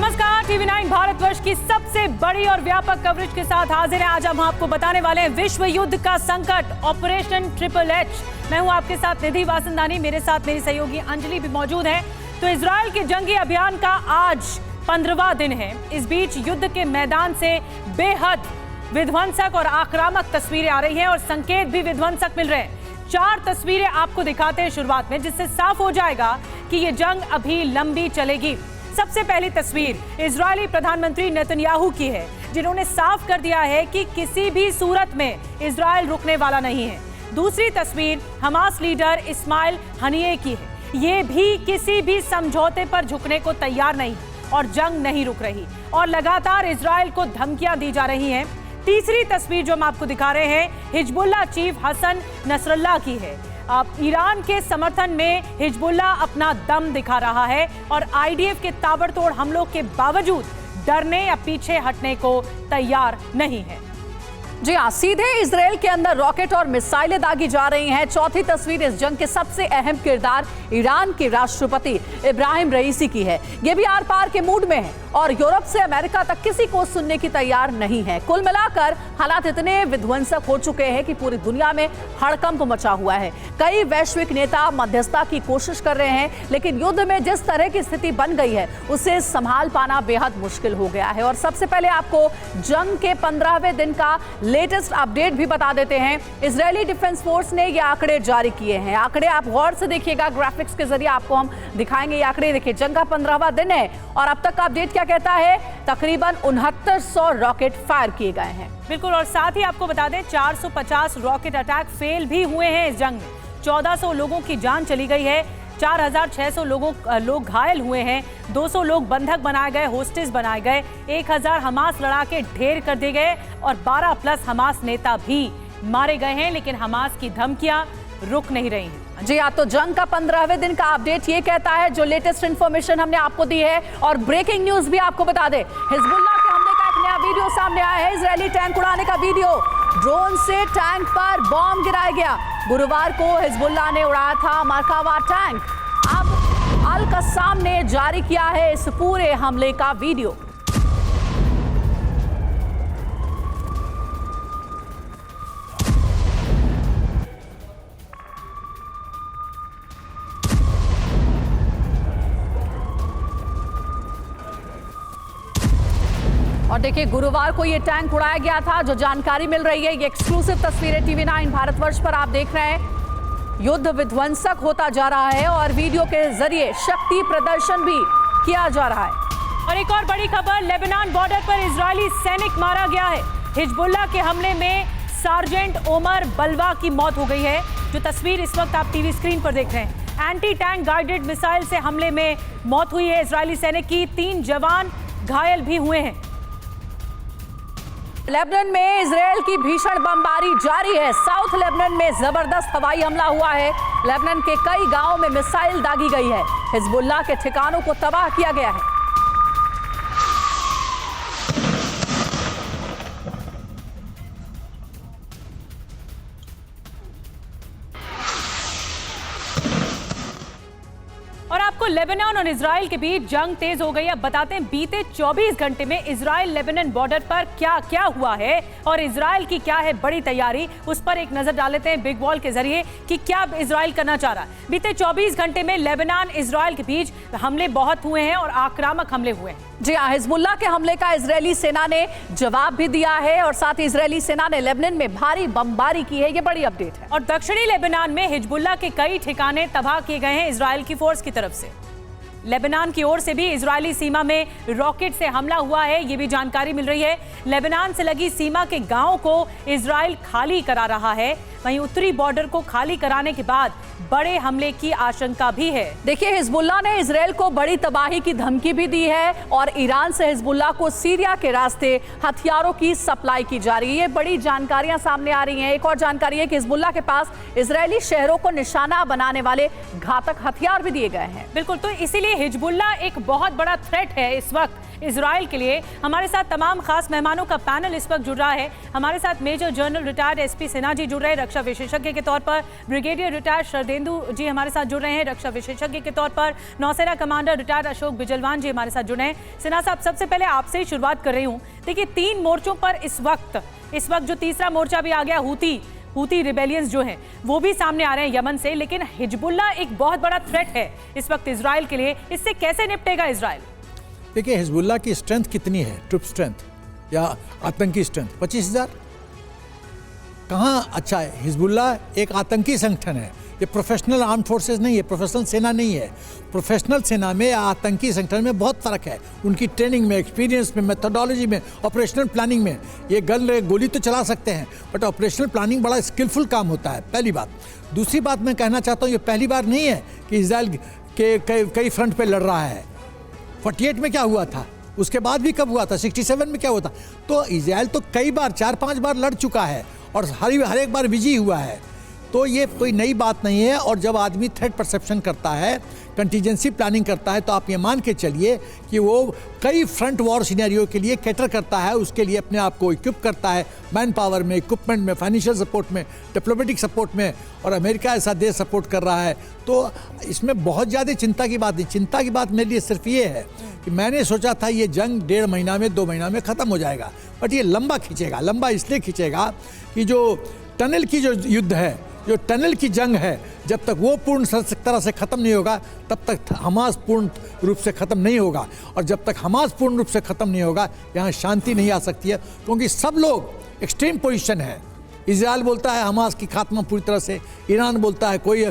नमस्कार, टीवी9 भारतवर्ष की सबसे बड़ी और व्यापक कवरेज के साथ हाजिर है। आज हम आपको बताने वाले हैं विश्व युद्ध का संकट, ऑपरेशन ट्रिपल एच। मैं हूं आपके साथ निधि वासंदानी, मेरे साथ मेरी सहयोगी अंजलि भी मौजूद है। तो इजराइल के जंगी अभियान का आज 15वां दिन है। इस बीच युद्ध के मैदान से बेहद विध्वंसक और आक्रामक तस्वीरें आ रही हैं और संकेत भी विध्वंसक मिल रहे हैं। 4 तस्वीरें आपको दिखाते हैं शुरुआत में, जिससे साफ हो जाएगा कि ये जंग अभी लंबी चलेगी। सबसे पहली तस्वीर इजरायली प्रधानमंत्री नेतन्याहू की है, जिन्होंने साफ कर दिया है कि किसी भी सूरत में इजरायल रुकने वाला नहीं है। दूसरी तस्वीर हमास लीडर इस्माइल हनिये की है। ये भी किसी भी समझौते पर झुकने को तैयार नहीं और जंग नहीं रुक रही और लगातार इजरायल को धमकियां दी जा रही हैं। तीसरी तस्वीर जो हम आपको दिखा रहे हैं हिजबुल्लाह चीफ हसन नसरल्लाह की है। अब ईरान के समर्थन में हिजबुल्लाह अपना दम दिखा रहा है और आईडीएफ के ताबड़तोड़ हमलों के बावजूद डरने या पीछे हटने को तैयार नहीं है। जी हाँ, सीधे इजरायल के अंदर रॉकेट और मिसाइलें दागी जा रही हैं। चौथी तस्वीर इस जंग के सबसे अहम किरदार ईरान के राष्ट्रपति इब्राहिम रईसी की है। ये भी आर पार के मूड में है और यूरोप से अमेरिका तक किसी को सुनने की तैयार नहीं है। कुल मिलाकर हालात इतने विध्वंसक हो चुके हैं कि पूरी दुनिया में हड़कंप मचा हुआ है। कई वैश्विक नेता मध्यस्थता की कोशिश कर रहे हैं, लेकिन युद्ध में जिस तरह की स्थिति बन गई है उसे संभाल पाना बेहद मुश्किल हो गया है। और सबसे पहले आपको जंग के 15वें दिन का लेटेस्ट अपडेट भी बता देते हैं। इजरायली डिफेंस फोर्स ने ये आंकड़े जारी किए हैं। आंकड़े आप गौर से देखिएगा, ग्राफिक्स के जरिए आपको हम दिखाएंगे। ये आंकड़े देखिए, जंग का 15वां दिन है और अब तक का अपडेट क्या कहता है, तकरीबन 6900 रॉकेट फायर किए गए हैं। बिल्कुल, और साथ ही आपको बता दें 450 रॉकेट अटैक फेल भी हुए हैं इस जंग में। 1400 लोगों की जान चली गई है, 4600 लोग घायल हुए हैं, 200 लोग बंधक बनाए गए, होस्टेज बनाए गए, 1000 हमास लड़ाके ढेर कर दिए गए और 12 प्लस हमास नेता भी मारे गए हैं। लेकिन हमास की धमकियां रुक नहीं रही हैं। जी हाँ, तो जंग का 15वें दिन का अपडेट ये कहता है, जो लेटेस्ट इंफॉर्मेशन हमने आपको दी है। और ब्रेकिंग न्यूज भी आपको बता दे, हिजबुल्लाह के हमले का एक नया वीडियो सामने आया है। इजरायली टैंक उड़ाने का वीडियो, ड्रोन से टैंक पर बॉम्ब गिराया गया। गुरुवार को हिजबुल्लाह ने उड़ाया था मरकावा टैंक। अब अल कस्साम ने जारी किया है इस पूरे हमले का वीडियो। और देखिए, गुरुवार को ये टैंक उड़ाया गया था। जो जानकारी मिल रही है, ये एक्सक्लूसिव तस्वीरें टीवी9 भारतवर्ष पर आप देख रहे हैं। युद्ध विध्वंसक होता जा रहा है और वीडियो के जरिए शक्ति प्रदर्शन भी किया जा रहा है। और एक और बड़ी खबर, लेबनान बॉर्डर पर इजरायली सैनिक मारा गया है। हिजबुल्लाह के हमले में सार्जेंट ओमर बलवा की मौत हो गई है। जो तस्वीर इस वक्त आप टीवी स्क्रीन पर देख रहे हैं, एंटी टैंक गाइडेड मिसाइल से हमले में मौत हुई है इजरायली सैनिक की। 3 जवान घायल भी हुए हैं। लेबनान में इजरायल की भीषण बमबारी जारी है। साउथ लेबनान में जबरदस्त हवाई हमला हुआ है। लेबनान के कई गांवों में मिसाइल दागी गई है। हिजबुल्लाह के ठिकानों को तबाह किया गया है। और आपको लेबनान और इजराइल के बीच जंग तेज हो गई। अब बताते हैं बीते 24 घंटे में इजराइल लेबनान बॉर्डर पर क्या क्या हुआ है और इजराइल की क्या है बड़ी तैयारी, उस पर एक नजर डाल लेते हैं बिग वॉल के जरिए कि क्या इजराइल करना चाह रहा है। बीते 24 घंटे में लेबनान इजराइल के बीच हमले बहुत हुए हैं और आक्रामक हमले हुए हैं। जी हाँ, हिजबुल्लाह के हमले का इजरायली सेना ने जवाब भी दिया है और साथ ही इजरायली सेना ने लेबनान में भारी बमबारी की है। ये बड़ी अपडेट है। और दक्षिणी लेबनान में हिजबुल्लाह के कई ठिकाने तबाह किए गए हैं इजराइल की फोर्स की तरफ से। लेबनान की ओर से भी इजरायली सीमा में रॉकेट से हमला हुआ है, ये भी जानकारी मिल रही है। लेबनान से लगी सीमा के गांवों को इजराइल खाली करा रहा है। वहीं उत्तरी बॉर्डर को खाली कराने के बाद बड़े हमले की आशंका भी है। देखिए, हिजबुल्लाह ने इजरायल को बड़ी तबाही की धमकी भी दी है और ईरान से हिजबुल्लाह को सीरिया के रास्ते हथियारों की सप्लाई की जा रही है। बड़ी जानकारियां सामने आ रही हैं। एक और जानकारी है कि हिजबुल्लाह के पास इजरायली शहरों को निशाना बनाने वाले घातक हथियार भी दिए गए हैं। बिल्कुल, तो इसीलिए हिजबुल्लाह एक बहुत बड़ा थ्रेट है इस वक्त इजराइल के लिए। हमारे साथ तमाम खास मेहमानों का पैनल इस वक्त जुड़ रहा है। हमारे साथ major general retired SP Sinha ji जुड़ रहे हैं रक्षा विशेषज्ञ के तौर पर, ब्रिगेडियर रिटायर्ड शरदेंदु जी हमारे साथ जुड़ रहे हैं रक्षा विशेषज्ञ के तौर पर, नौसेना कमांडर रिटायर्ड अशोक बिजलवान जी हमारे साथ जुड़े हैं। सिन्हा साहब, सबसे पहले आपसे ही शुरुआत कर रही हूँ। देखिए, 3 मोर्चों पर इस वक्त जो तीसरा मोर्चा भी आ गया, हूती रिबेलियंस जो हैं वो भी सामने आ रहे हैं यमन से, लेकिन हिजबुल्लाह एक बहुत बड़ा थ्रेट है इस वक्त इजराइल के लिए। इससे कैसे निपटेगा इजराइल? देखिए, हिजबुल्लाह की स्ट्रेंथ कितनी है, ट्रुप स्ट्रेंथ या आतंकी स्ट्रेंथ 25,000 कहाँ? अच्छा है, हिजबुल्लाह एक आतंकी संगठन है, ये प्रोफेशनल आर्म फोर्सेस नहीं है, प्रोफेशनल सेना नहीं है। प्रोफेशनल सेना में या आतंकी संगठन में बहुत फ़र्क है, उनकी ट्रेनिंग में, एक्सपीरियंस में, मेथोडोलॉजी में, ऑपरेशनल प्लानिंग में। ये गोली तो चला सकते हैं, बट ऑपरेशनल प्लानिंग बड़ा स्किलफुल काम होता है, पहली बात। दूसरी बात मैं कहना चाहता हूँ, ये पहली बार नहीं है कि इजराइल के कई फ्रंट पर लड़ रहा है। 48 में क्या हुआ था, उसके बाद भी कब हुआ था, 67 में क्या हुआ था। तो इजराइल तो कई बार 4-5 बार लड़ चुका है और हर एक बार विजयी हुआ है। तो ये कोई नई बात नहीं है। और जब आदमी थ्रेट परसेप्शन करता है, कंटीजेंसी प्लानिंग करता है, तो आप ये मान के चलिए कि वो कई फ्रंट वॉर सिनेरियो के लिए कैटर करता है, उसके लिए अपने आप को इक्विप करता है, मैन पावर में, इक्विपमेंट में, फाइनेंशियल सपोर्ट में, डिप्लोमेटिक सपोर्ट में, और अमेरिका ऐसा देश सपोर्ट कर रहा है। तो इसमें बहुत ज़्यादा चिंता की बात नहीं। चिंता की बात मेरे लिए सिर्फ ये है कि मैंने सोचा था ये जंग 1.5 महीना में, 2 महीना में ख़त्म हो जाएगा, बट ये लंबा खींचेगा। लंबा इसलिए खींचेगा कि जो टनल की जो युद्ध है, जो टनल की जंग है, जब तक वो पूर्ण तरह से ख़त्म नहीं होगा, तब तक हमास पूर्ण रूप से ख़त्म नहीं होगा। और जब तक हमास पूर्ण रूप से ख़त्म नहीं होगा, यहाँ शांति नहीं आ सकती है, क्योंकि सब लोग एक्सट्रीम पोजीशन है। इजराइल बोलता है हमास की खात्मा पूरी तरह से, ईरान बोलता है कोई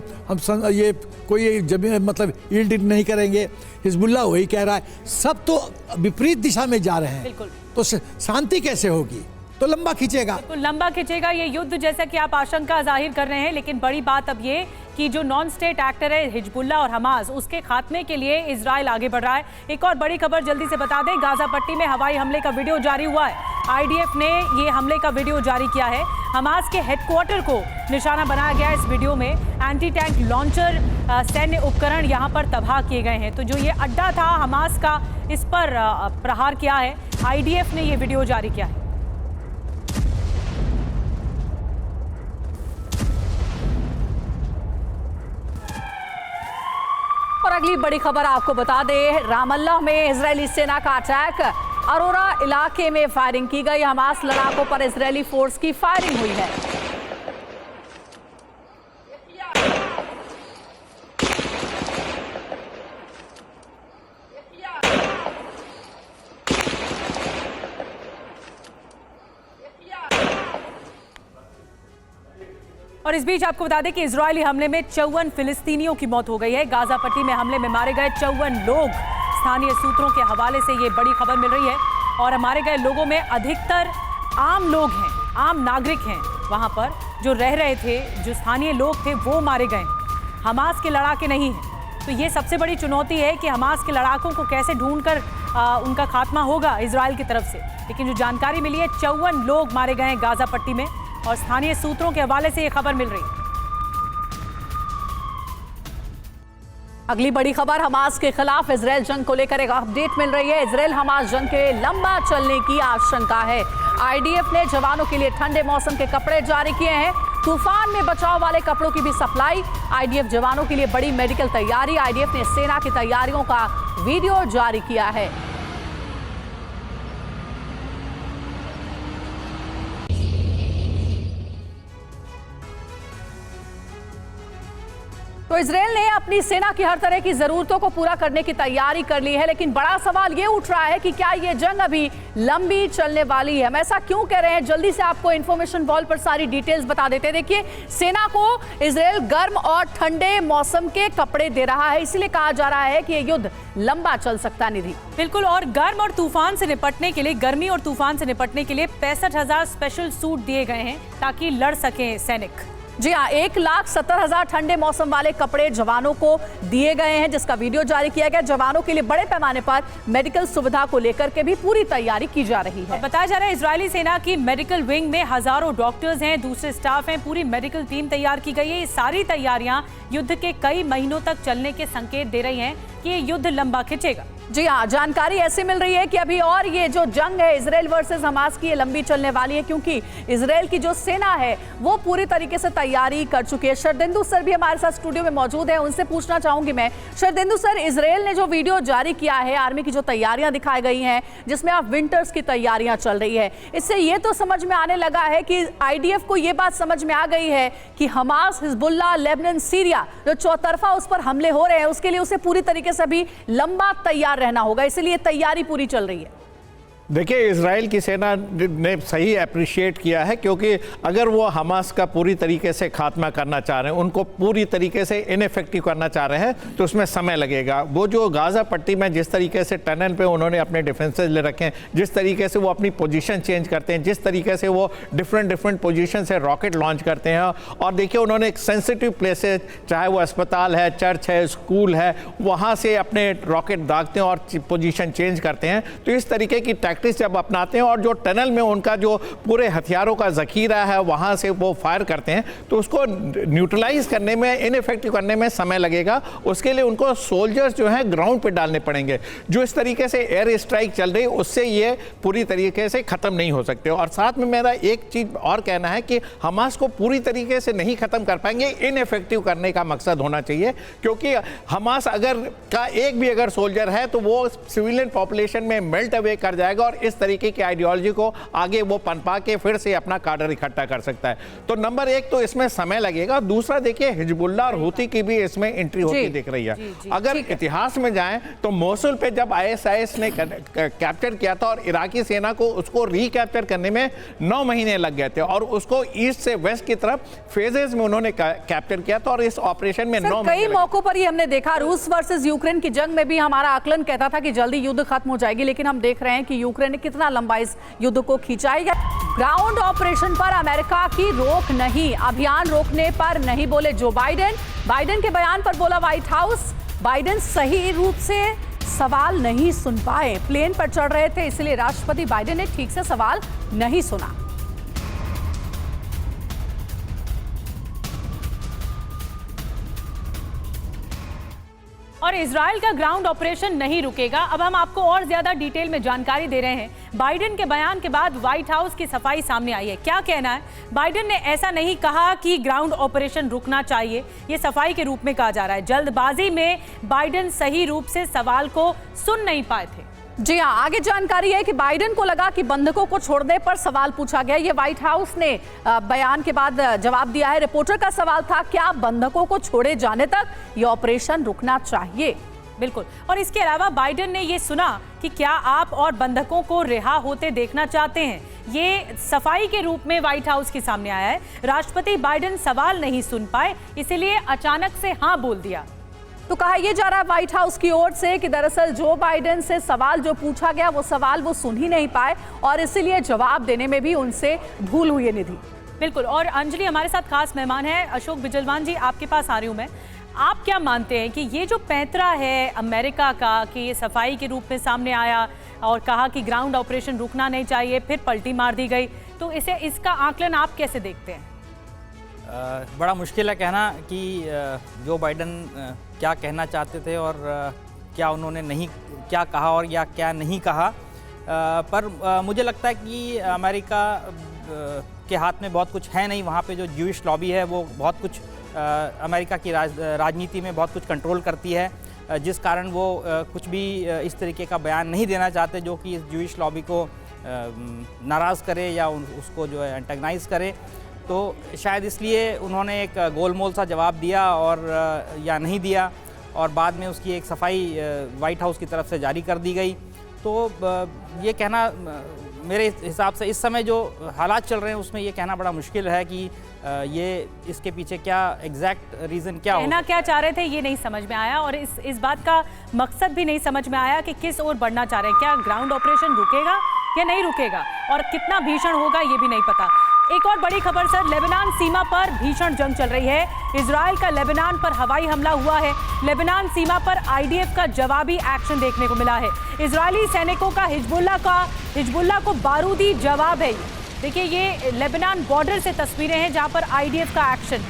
मतलब यील्ड नहीं करेंगे, हिजबुल्लाह वही कह रहा है। सब तो विपरीत दिशा में जा रहे हैं, तो शांति कैसे होगी? तो लंबा खींचेगा, तो लंबा खींचेगा ये युद्ध, जैसा कि आप आशंका जाहिर कर रहे हैं। लेकिन बड़ी बात अब ये कि जो नॉन स्टेट एक्टर है हिजबुल्लाह और हमास, उसके खात्मे के लिए इजराइल आगे बढ़ रहा है। एक और बड़ी खबर जल्दी से बता दें, गाजा पट्टी में हवाई हमले का वीडियो जारी हुआ है। आईडीएफ ने ये हमले का वीडियो जारी किया है। हमास के हेडक्वार्टर को निशाना बनाया गया। इस वीडियो में एंटी टैंक लॉन्चर, सैन्य उपकरण यहाँ पर तबाह किए गए हैं। तो जो ये अड्डा था हमास का, इस पर प्रहार किया है। आईडीएफ ने ये वीडियो जारी किया है। और अगली बड़ी खबर आपको बता दें, रामल्ला में इजरायली सेना का अटैक, अरोरा इलाके में फायरिंग की गई। हमास लड़ाकों पर इजरायली फोर्स की फायरिंग हुई है। और इस बीच आपको बता दें कि इजरायली हमले में 54 फिलिस्तीनियों की मौत हो गई है। गाजा पट्टी में हमले में मारे गए 54 लोग। स्थानीय सूत्रों के हवाले से ये बड़ी खबर मिल रही है। और मारे गए लोगों में अधिकतर आम लोग हैं, आम नागरिक हैं। वहां पर जो रह रहे थे, जो स्थानीय लोग थे, वो मारे गए, हमास के लड़ाके नहीं हैं। तो ये सबसे बड़ी चुनौती है कि हमास के लड़ाकों को कैसे ढूंढकर उनका खात्मा होगा इजराइल की तरफ से। लेकिन जो जानकारी मिली है, 54 लोग मारे गए हैं गाजा पट्टी में, और स्थानीय सूत्रों के हवाले से ये खबर मिल रही है। अगली बड़ी खबर, हमास के खिलाफ इजराइल जंग को लेकर एक अपडेट मिल रही है। इजराइल हमास जंग के लंबा चलने की आशंका है। आईडीएफ ने जवानों के लिए ठंडे मौसम के कपड़े जारी किए हैं। तूफान में बचाव वाले कपड़ों की भी सप्लाई। आईडीएफ जवानों के लिए बड़ी मेडिकल तैयारी। आईडीएफ ने सेना की तैयारियों का वीडियो जारी किया है। तो इजराइल ने अपनी सेना की हर तरह की जरूरतों को पूरा करने की तैयारी कर ली है। लेकिन बड़ा सवाल ये उठ रहा है कि क्या ये जंग अभी लंबी चलने वाली है? हम ऐसा क्यों कह रहे हैं? जल्दी से आपको इंफॉर्मेशन वॉल पर सारी डिटेल्स बता देते हैं। देखिए, सेना को इजराइल गर्म और ठंडे मौसम के कपड़े दे रहा है, इसलिए कहा जा रहा है कि ये युद्ध लंबा चल सकता है। निधि, बिल्कुल। और गर्म और तूफान से निपटने के लिए, गर्मी और तूफान से निपटने के लिए 65,000 स्पेशल सूट दिए गए हैं ताकि लड़ सकें सैनिक। जी हाँ, 1,70,000 ठंडे मौसम वाले कपड़े जवानों को दिए गए हैं, जिसका वीडियो जारी किया गया। जवानों के लिए बड़े पैमाने पर मेडिकल सुविधा को लेकर के भी पूरी तैयारी की जा रही है। बताया जा रहा है इजरायली सेना की मेडिकल विंग में हजारों डॉक्टर्स हैं, दूसरे स्टाफ हैं, पूरी मेडिकल टीम तैयार की गई है। ये सारी तैयारियां युद्ध के कई महीनों तक चलने के संकेत दे रही हैं कि ये युद्ध लंबा खिंचेगा। जी हाँ, जानकारी ऐसी मिल रही है कि अभी और ये जो जंग है इजराइल वर्सेस हमास की, ये लंबी चलने वाली है, क्योंकि इजराइल की जो सेना है वो पूरी तरीके से तैयारी कर चुकी है। शरदेंदु सर भी हमारे साथ स्टूडियो में मौजूद है, उनसे पूछना चाहूंगी मैं। शरदेंदु सर, इजराइल ने जो वीडियो जारी किया है, आर्मी की जो तैयारियां दिखाई गई हैं, जिसमें आप विंटर्स की तैयारियां चल रही है, इससे ये तो समझ में आने लगा है कि IDF को ये बात समझ में आ गई है कि हमास, हिजबुल्लाह, लेबनान, सीरिया जो चौतरफा उस पर हमले हो रहे हैं, उसके लिए उसे पूरी तरीके से अभी लंबा तैयार रहना होगा, इसलिए तैयारी पूरी चल रही है। देखिए, इजराइल की सेना ने सही अप्रिशिएट किया है, क्योंकि अगर वो हमास का पूरी तरीके से खात्मा करना चाह रहे हैं, उनको पूरी तरीके से इनइफेक्टिव करना चाह रहे हैं, तो उसमें समय लगेगा। वो जो गाजा पट्टी में जिस तरीके से टनल पे उन्होंने अपने डिफेंसेस ले रखे हैं, जिस तरीके से वो अपनी पोजीशन चेंज करते हैं, जिस तरीके से वो डिफरेंट पोजीशन से रॉकेट लॉन्च करते हैं, और देखिए उन्होंने एक सेंसिटिव प्लेसेस, चाहे वो अस्पताल है, चर्च है, स्कूल है, वहाँ से अपने रॉकेट दागते हैं और पोजीशन चेंज करते हैं। तो इस तरीके की टैक्टिक्स जब अपनाते हैं और जो टनल में उनका जो पूरे हथियारों का जखीरा है वहां से वो फायर करते हैं, तो उसको न्यूट्रलाइज करने में, इनइफेक्टिव करने में समय लगेगा। उसके लिए उनको सोल्जर्स जो हैं ग्राउंड पे डालने पड़ेंगे। जो इस तरीके से एयर स्ट्राइक चल रही, उससे ये पूरी तरीके से खत्म नहीं हो सकते। और साथ में मेरा एक चीज और कहना है कि हमास को पूरी तरीके से नहीं खत्म कर पाएंगे, इनइफेक्टिव करने का मकसद होना चाहिए, क्योंकि हमास का एक भी अगर सोल्जर है तो वो सिविलियन पॉपुलेशन में मेल्ट अवे कर जाएगा और इस तरीके की आइडियोलॉजी को आगे वो पनपा के फिर से अपना काडर इकट्ठा कर सकता है। तो नंबर एक तो इसमें समय लगेगा। दूसरा, देखिए हिजबुल्लाह और हूती की भी इसमें एंट्री होती दिख रही है। अगर इतिहास में जाएं तो मोसुल पे जब ISIS ने कैप्चर किया था और इराकी सेना को उसको रिकैप्चर करने में 9 महीने लग गए थे, और उसको ईस्ट से वेस्ट की तरफ फेजेस में उन्होंने कैप्चर किया था, और इस ऑपरेशन में 9 कई मौकों पर ही हमने देखा, रूस वर्सेस यूक्रेन की जंग में भी हमारा आकलन कहता था कि जल्दी युद्ध खत्म हो जाएगी, लेकिन हम देख रहे हैं कि यूक्रेन ने कितना लंबा इस युद्ध को खींचा है। ग्राउंड ऑपरेशन पर अमेरिका की रोक नहीं, अभियान रोकने पर नहीं बोले जो बाइडेन के बयान पर बोला व्हाइट हाउस, बाइडेन सही रूप से सवाल नहीं सुन पाए, प्लेन पर चढ़ रहे थे, इसलिए राष्ट्रपति बाइडेन ने ठीक से सवाल नहीं सुना। और इजराइल का ग्राउंड ऑपरेशन नहीं रुकेगा। अब हम आपको और ज्यादा डिटेल में जानकारी दे रहे हैं। बाइडेन के बयान के बाद व्हाइट हाउस की सफाई सामने आई है। क्या कहना है? बाइडेन ने ऐसा नहीं कहा कि ग्राउंड ऑपरेशन रुकना चाहिए, ये सफाई के रूप में कहा जा रहा है। जल्दबाजी में बाइडेन सही रूप से सवाल को सुन नहीं पाए थे। जी हाँ, आगे जानकारी है कि बाइडेन को लगा कि बंधकों को छोड़ने पर सवाल पूछा गया। ये व्हाइट हाउस ने बयान के बाद जवाब दिया है। रिपोर्टर का सवाल था, क्या बंधकों को छोड़े जाने तक ये ऑपरेशन रुकना चाहिए? बिल्कुल। और इसके अलावा बाइडेन ने ये सुना कि क्या आप और बंधकों को रिहा होते देखना चाहते हैं। ये सफाई के रूप में व्हाइट हाउस के सामने आया है। राष्ट्रपति बाइडेन सवाल नहीं सुन पाए, इसीलिए अचानक से हाँ बोल दिया। तो कहा यह जा रहा है व्हाइट हाउस की ओर से कि दरअसल जो बाइडेन से सवाल जो पूछा गया वो सवाल वो सुन ही नहीं पाए, और इसीलिए जवाब देने में भी उनसे भूल हुई है। निधि, बिल्कुल। और अंजलि, हमारे साथ खास मेहमान है अशोक बिजलवान जी, आपके पास आ रही हूँ मैं। आप क्या मानते हैं कि ये जो पैंतरा है अमेरिका का कि ये सफाई के रूप में सामने आया और कहा कि ग्राउंड ऑपरेशन रुकना नहीं चाहिए, फिर पलटी मार दी गई, तो इसका आकलन आप कैसे देखते हैं? बड़ा मुश्किल है कहना कि जो बाइडेन क्या कहना चाहते थे और क्या उन्होंने नहीं क्या कहा और या क्या नहीं कहा, पर मुझे लगता है कि अमेरिका के हाथ में बहुत कुछ है नहीं। वहाँ पे जो ज्यूइश लॉबी है वो बहुत कुछ अमेरिका की राजनीति में बहुत कुछ कंट्रोल करती है, जिस कारण वो कुछ भी इस तरीके का बयान नहीं देना चाहते जो कि इस ज्यूइश लॉबी को नाराज़ करे या उसको जो है एंटेगनाइज करे। तो शायद इसलिए उन्होंने एक गोलमोल सा जवाब दिया और या नहीं दिया, और बाद में उसकी एक सफाई व्हाइट हाउस की तरफ से जारी कर दी गई। तो ये कहना मेरे हिसाब से इस समय जो हालात चल रहे हैं उसमें ये कहना बड़ा मुश्किल है कि ये इसके पीछे क्या एग्जैक्ट रीज़न क्या कहना क्या चाह रहे थे ये नहीं समझ में आया, और इस बात का मकसद भी नहीं समझ में आया कि किस ओर बढ़ना चाह रहे हैं। क्या ग्राउंड ऑपरेशन रुकेगा या नहीं रुकेगा, और कितना भीषण होगा ये भी नहीं पता। एक और बड़ी खबर सर, लेबनान सीमा पर भीषण जंग चल रही है। इजराइल का लेबनान पर हवाई हमला हुआ है। लेबनान सीमा पर IDF का जवाबी एक्शन देखने को मिला है। इजरायली सैनिकों का हिजबुल्लाह को बारूदी जवाब है। देखिए, ये लेबनान बॉर्डर से तस्वीरें हैं जहां पर IDF का एक्शन।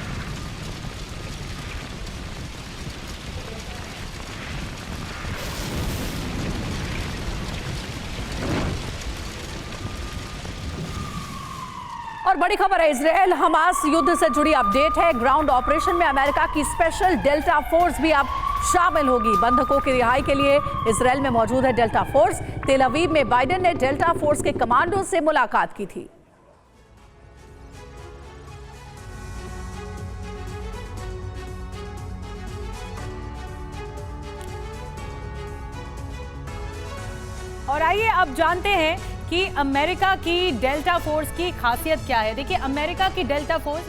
और बड़ी खबर है, इजराइल हमास युद्ध से जुड़ी अपडेट है। ग्राउंड ऑपरेशन में अमेरिका की स्पेशल डेल्टा फोर्स भी अब शामिल होगी। बंधकों की रिहाई के लिए इजराइल में मौजूद है डेल्टा फोर्स। तेल अवीव में बाइडेन ने डेल्टा फोर्स के कमांडो से मुलाकात की थी। और आइए अब जानते हैं कि अमेरिका की डेल्टा फोर्स की खासियत क्या है। देखिए, अमेरिका की डेल्टा फोर्स,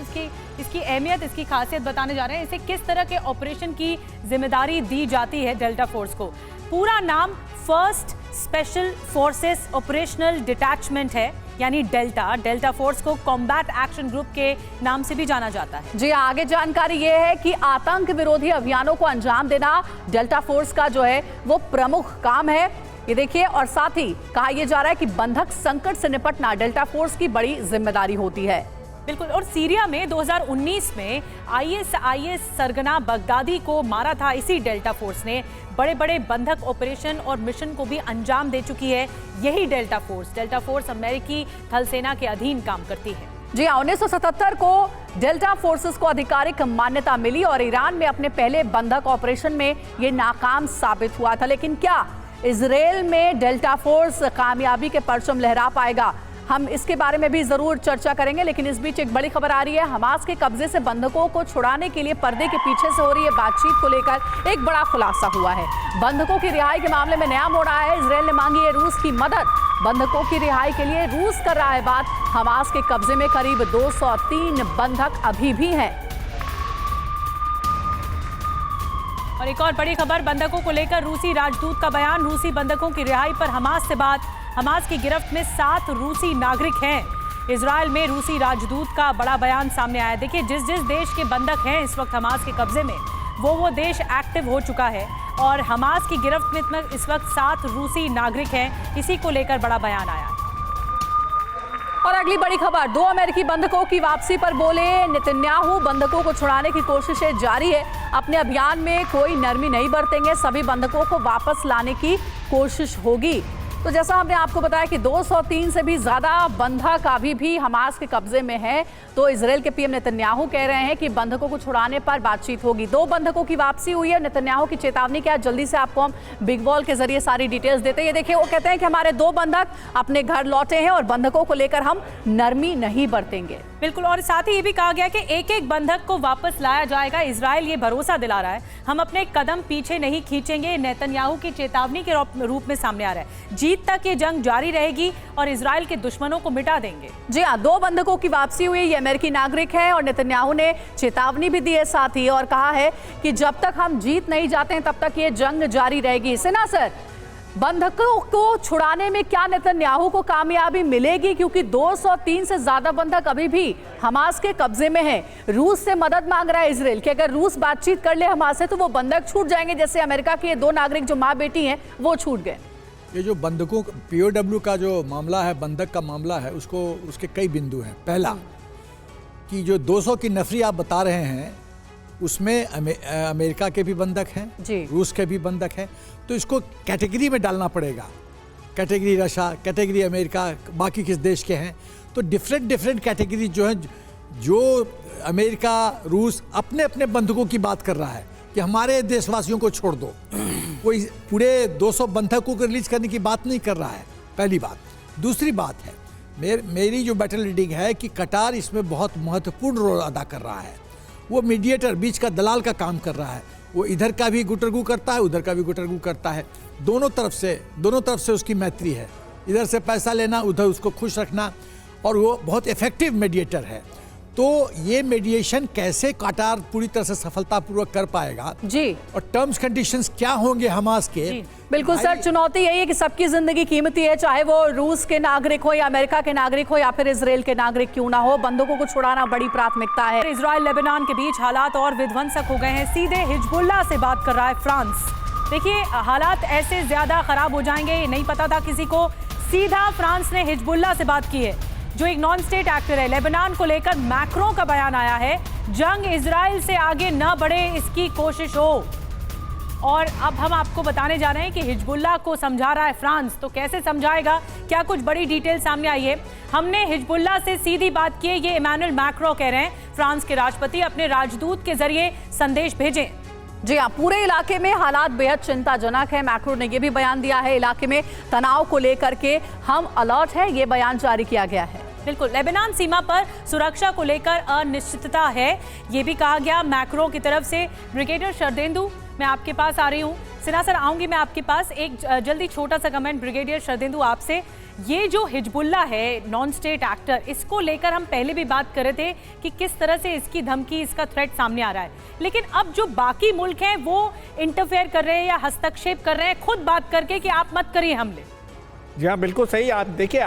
इसकी अहमियत, इसकी खासियत बताने जा रहे हैं। इसे किस तरह के ऑपरेशन की जिम्मेदारी दी जाती है डेल्टा फोर्स को। पूरा नाम first special forces operational detachment है, यानी डेल्टा फोर्स को कॉम्बैट एक्शन ग्रुप के नाम से भी जाना जाता है। जी आगे जानकारी ये है कि आतंक विरोधी अभियानों को अंजाम देना डेल्टा फोर्स का जो है वो प्रमुख काम है। ये देखिए, और साथ ही कहा यह जा रहा है कि बंधक संकट से निपटना डेल्टा फोर्स की बड़ी जिम्मेदारी होती है। बिल्कुल। और सीरिया में 2019 में आईएसआईएस सरगना बगदादी को मारा था इसी डेल्टा फोर्स ने। बड़े बड़े बंधक ऑपरेशन और मिशन को भी अंजाम दे चुकी है यही डेल्टा फोर्स अमेरिकी थल सेना के अधीन काम करती है। जी हाँ, 1977 को डेल्टा फोर्सेस को आधिकारिक मान्यता मिली और ईरान में अपने पहले बंधक ऑपरेशन में ये नाकाम साबित हुआ था। लेकिन क्या इजराइल में डेल्टा फोर्स कामयाबी के परचम लहरा पाएगा? हम इसके बारे में भी जरूर चर्चा करेंगे। लेकिन इस बीच एक बड़ी खबर आ रही है। हमास के कब्जे से बंधकों को छुड़ाने के लिए पर्दे के पीछे से हो रही है बातचीत को लेकर एक बड़ा खुलासा हुआ है। बंधकों की रिहाई के मामले में नया मोड़ आया है। इजराइल ने मांगी है रूस की मदद। बंधकों की रिहाई के लिए रूस कर रहा है बात। हमास के कब्जे में करीब 203 बंधक अभी भी हैं। और एक और बड़ी खबर, बंधकों को लेकर रूसी राजदूत का बयान। रूसी बंधकों की रिहाई पर हमास से बात। हमास की गिरफ्त में 7 रूसी नागरिक हैं। इजराइल में रूसी राजदूत का बड़ा बयान सामने आया। देखिए, जिस देश के बंधक हैं इस वक्त हमास के कब्जे में, वो देश एक्टिव हो चुका है और हमास की गिरफ्त में इस वक्त 7 रूसी नागरिक हैं। इसी को लेकर बड़ा बयान आया। और अगली बड़ी खबर, 2 अमेरिकी बंधकों की वापसी पर बोले नेतन्याहू। बंधकों को छुड़ाने की कोशिशें जारी है। अपने अभियान में कोई नरमी नहीं बरतेंगे। सभी बंधकों को वापस लाने की कोशिश होगी। तो जैसा हमने आपको बताया कि 203 से भी ज्यादा बंधक अभी भी हमास के कब्जे में हैं। तो इजराइल के पीएम नेतन्याहू कह रहे हैं कि बंधकों को छुड़ाने पर बातचीत होगी। 2 बंधकों की वापसी हुई है। नेतन्याहू की चेतावनी क्या, जल्दी से आपको हम बिग वॉल के जरिए सारी डिटेल्स देते हैं। ये देखिए, वो कहते हैं कि हमारे 2 बंधक अपने घर लौटे हैं और बंधकों को लेकर हम नरमी नहीं बरतेंगे। बिल्कुल। और साथ ही ये भी कहा गया कि एक बंधक को वापस लाया जाएगा। इजराइल ये भरोसा दिला रहा है, हम अपने कदम पीछे नहीं खींचेंगे। नेतन्याहू की चेतावनी के रूप में सामने आ रहा है। जीत तक ये जंग जारी रहेगी और इजराइल के दुश्मनों को मिटा देंगे। जी हाँ, 2 बंधकों की वापसी हुई। ये अमेरिकी नागरिक है और नेतन्याहू ने चेतावनी भी दी है साथ ही, और कहा है कि जब तक हम जीत नहीं जाते हैं तब तक ये जंग जारी रहेगी। सेना सर, बंधकों को छुड़ाने में क्या नेतन्याहू को कामयाबी मिलेगी? क्योंकि 203 से ज्यादा बंधक अभी भी हमास के कब्जे में हैं। रूस से मदद मांग रहा है इजराइल कि अगर रूस बातचीत कर ले हमास से तो वो बंधक छूट जाएंगे। जैसे अमेरिका के 2 नागरिक जो माँ बेटी हैं वो छूट गए। ये जो बंधकों POW का जो मामला है, बंधक का मामला है, उसके कई बिंदु हैं। पहला कि जो 200 की नफरी आप बता रहे हैं उसमें अमेरिका के भी बंधक हैं, रूस के भी बंधक हैं। तो इसको कैटेगरी में डालना पड़ेगा। कैटेगरी रशिया, कैटेगरी अमेरिका, बाकी किस देश के हैं। तो डिफरेंट कैटेगरी जो है, जो अमेरिका रूस अपने अपने बंधकों की बात कर रहा है कि हमारे देशवासियों को छोड़ दो। कोई पूरे 200 बंधकों को रिलीज करने की बात नहीं कर रहा है, पहली बात। दूसरी बात है, मेरी जो बैटल रीडिंग है कि कटार इसमें बहुत महत्वपूर्ण रोल अदा कर रहा है। वो मीडिएटर, बीच का दलाल का काम कर रहा है। वो इधर का भी गुटरगू करता है, उधर का भी गुटरगू करता है। दोनों तरफ से उसकी मैत्री है। इधर से पैसा लेना, उधर उसको खुश रखना, और वो बहुत इफेक्टिव मीडिएटर है। तो ये मीडिएशन कैसे कतार पूरी तरह से सफलतापूर्वक कर पाएगा जी, और टर्म्स कंडीशंस क्या होंगे हमास के? बिल्कुल सर, चुनौती यही है कि सबकी जिंदगी कीमती है, चाहे वो रूस के नागरिक हो या अमेरिका के नागरिक हो या फिर इजराइल के नागरिक क्यों ना हो। बंधकों को छुड़ाना बड़ी प्राथमिकता है। इजराइल लेबनान के बीच हालात और विध्वंसक हो गए हैं। सीधे हिजबुल्लाह से बात कर रहा है फ्रांस। देखिए, हालात ऐसे ज्यादा खराब हो जाएंगे ये नहीं पता था किसी को। सीधा फ्रांस ने हिजबुल्लाह से बात की है, जो एक नॉन स्टेट एक्टर है। लेबनान को लेकर मैक्रों का बयान आया है, जंग इजराइल से आगे न बढ़े इसकी कोशिश हो। और अब हम आपको बताने जा रहे हैं कि हिजबुल्लाह को समझा रहा है फ्रांस, तो कैसे समझाएगा, क्या कुछ बड़ी डिटेल सामने आई है। हमने हिजबुल्लाह से सीधी बात की है, ये इमैनुअल मैक्रो कह रहे हैं, फ्रांस के राष्ट्रपति अपने राजदूत के जरिए संदेश भेजें। जी हाँ, पूरे इलाके में हालात बेहद चिंताजनक है। मैक्रो ने यह भी बयान दिया है, इलाके में तनाव को लेकर के हम अलर्ट है, ये बयान जारी किया गया है। बिल्कुल, लेबनान सीमा पर सुरक्षा को लेकर अनिश्चितता है, ये भी कहा गया मैक्रो की तरफ से। ब्रिगेडियर शरदेंदु, मैं आपके पास आ रही हूँ। सिन्हा सर, आऊंगी मैं आपके पास। एक जल्दी छोटा सा कमेंट ब्रिगेडियर शरदेंदु आपसे। ये जो हिजबुल्लाह है, नॉन स्टेट एक्टर, इसको लेकर हम पहले भी बात कर रहे थे कि किस तरह से इसकी धमकी, इसका थ्रेट सामने आ रहा है, लेकिन अब जो बाकी मुल्क हैं वो इंटरफेयर कर रहे हैं या हस्तक्षेप कर रहे हैं खुद बात करके कि आप मत करिए हमले। जी हाँ, बिल्कुल सही। आप देखिए,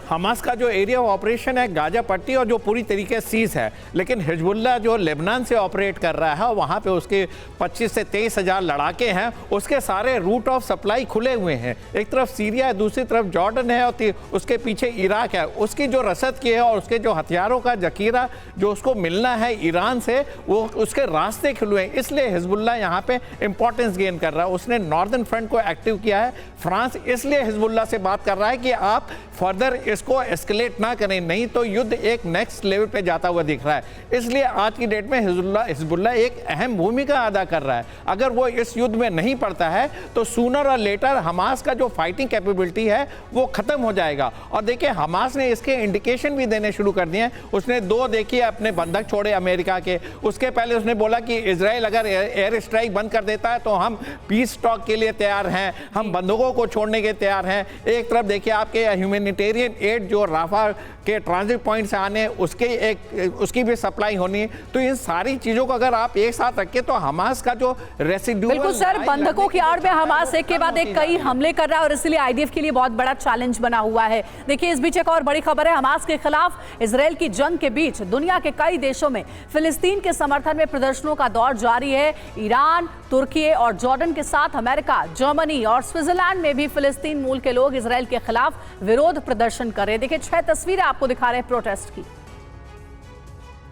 हमास का जो एरिया ऑफ ऑपरेशन है गाजा पट्टी, और जो पूरी तरीके से सीज है, लेकिन हिजबुल्लाह जो लेबनान से ऑपरेट कर रहा है, वहाँ पे उसके 25 से 23 हज़ार लड़ाके हैं, उसके सारे रूट ऑफ सप्लाई खुले हुए हैं। एक तरफ सीरिया है, दूसरी तरफ जॉर्डन है, और उसके पीछे इराक है। उसकी जो रसद की है और उसके जो हथियारों का जखीरा जो उसको मिलना है ईरान से, वो उसके रास्ते खुले हैं। इसलिए हिजबुल्लाह यहाँ पे इंपॉर्टेंस गेन कर रहा है। उसने नॉर्दर्न फ्रंट को एक्टिव किया है। फ्रांस इसलिए हिजबुल्लाह से बात कर रहा है कि आप फर्दर इसको एस्केलेट ना करें, नहीं तो युद्ध एक नेक्स्ट लेवल पे जाता हुआ दिख रहा है। इसलिए आज की डेट में हिजबुल्लाह एक अहम भूमिका अदा कर रहा है। अगर वो इस युद्ध में नहीं पड़ता है तो सूनर और लेटर हमास का जो फाइटिंग कैपेबिलिटी है वो खत्म हो जाएगा। और देखिए, हमास ने इसके इंडिकेशन भी देने शुरू कर दिए हैं। उसने देखिए अपने बंधक छोड़े अमेरिका के। उसके पहले उसने बोला कि इजराइल अगर एयर स्ट्राइक बंद कर देता है तो हम पीस टॉक के लिए तैयार हैं, हम बंधकों को छोड़ने के तैयार हैं। एक तरफ देखिए आपके ह्यूमैनिटेरियन एड जो राफा के ट्रांजिट पॉइंट से आने, उसकी भी सप्लाई होनी है। तो इन सारी चीजों को अगर आप एक साथ रखें तो हमास का जो रेसिड्यूअल, बिल्कुल सर, बंधकों की आड़ में हमास एक के बाद एक कई हमले कर रहा है और इसलिए आईडीएफ के लिए बहुत बड़ा चैलेंज बना हुआ है। देखिए, इस बीच एक और बड़ी खबर है, हमास के खिलाफ इजराइल की जंग के बीच दुनिया के कई देशों में फिलिस्तीन के समर्थन में प्रदर्शनों का दौर जारी है। ईरान, तुर्की और जॉर्डन के साथ अमेरिका, जर्मनी और स्विट्जरलैंड में भी फिलिस्तीन मूल के लोग इजराइल के खिलाफ विरोध प्रदर्शन कर रहे हैं। देखिए, 6 तस्वीरें आपको दिखा रहे हैं प्रोटेस्ट की।